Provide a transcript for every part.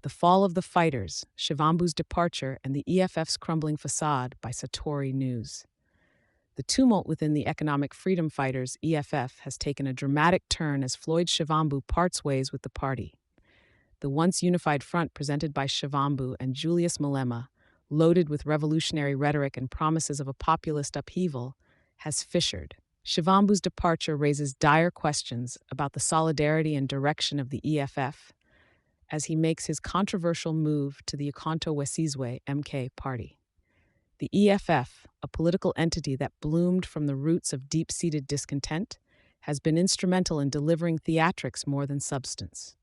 The Fall of the Fighters, Shivambu's Departure, and the EFF's Crumbling Facade by Satori News. The tumult within the Economic Freedom Fighters, EFF, has taken a dramatic turn as Floyd Shivambu parts ways with the party. The once unified front presented by Shivambu and Julius Malema, loaded with revolutionary rhetoric and promises of a populist upheaval, has fissured. Shivambu's departure raises dire questions about the solidarity and direction of the EFF as he makes his controversial move to the Ikonto Wesizwe MK party. The EFF, a political entity that bloomed from the roots of deep-seated discontent, has been instrumental in delivering theatrics more than substance.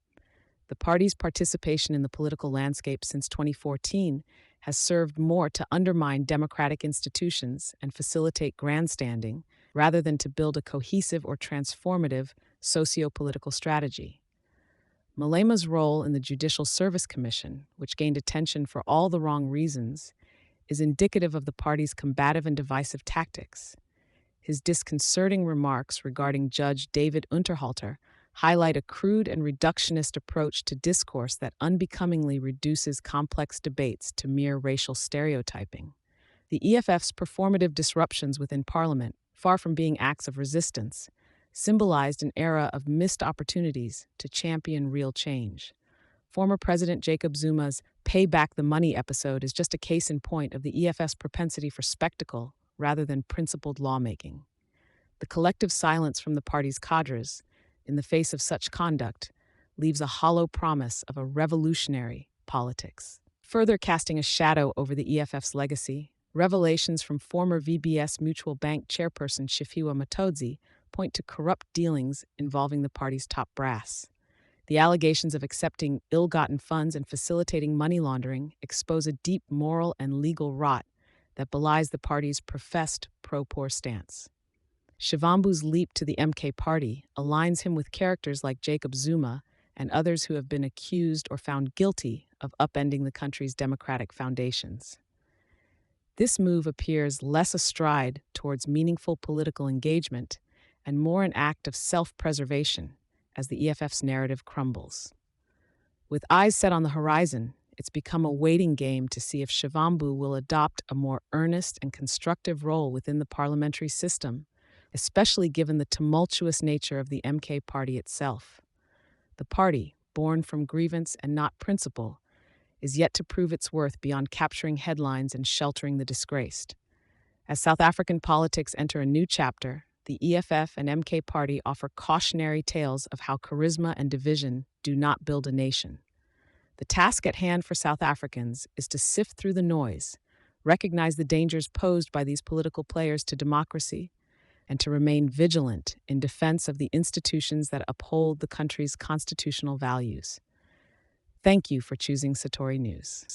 The party's participation in the political landscape since 2014 has served more to undermine democratic institutions and facilitate grandstanding rather than to build a cohesive or transformative socio-political strategy. Malema's role in the Judicial Service Commission, which gained attention for all the wrong reasons, is indicative of the party's combative and divisive tactics. His disconcerting remarks regarding Judge David Unterhalter highlight a crude and reductionist approach to discourse that unbecomingly reduces complex debates to mere racial stereotyping. The EFF's performative disruptions within Parliament, far from being acts of resistance, symbolized an era of missed opportunities to champion real change. Former President Jacob Zuma's "Pay Back the Money" episode is just a case in point of the EFF's propensity for spectacle rather than principled lawmaking. The collective silence from the party's cadres, in the face of such conduct, leaves a hollow promise of a revolutionary politics. Further casting a shadow over the EFF's legacy, revelations from former VBS Mutual Bank chairperson Shifiwa Matodzi point to corrupt dealings involving the party's top brass. The allegations of accepting ill-gotten funds and facilitating money laundering expose a deep moral and legal rot that belies the party's professed pro-poor stance. Shivambu's leap to the MK party aligns him with characters like Jacob Zuma and others who have been accused or found guilty of upending the country's democratic foundations. This move appears less a stride towards meaningful political engagement and more an act of self-preservation as the EFF's narrative crumbles. With eyes set on the horizon, it's become a waiting game to see if Shivambu will adopt a more earnest and constructive role within the parliamentary system, especially given the tumultuous nature of the MK party itself. The party, born from grievance and not principle, is yet to prove its worth beyond capturing headlines and sheltering the disgraced. As South African politics enter a new chapter, the EFF and MK party offer cautionary tales of how charisma and division do not build a nation. The task at hand for South Africans is to sift through the noise, recognize the dangers posed by these political players to democracy, and to remain vigilant in defense of the institutions that uphold the country's constitutional values. Thank you for choosing Satori News.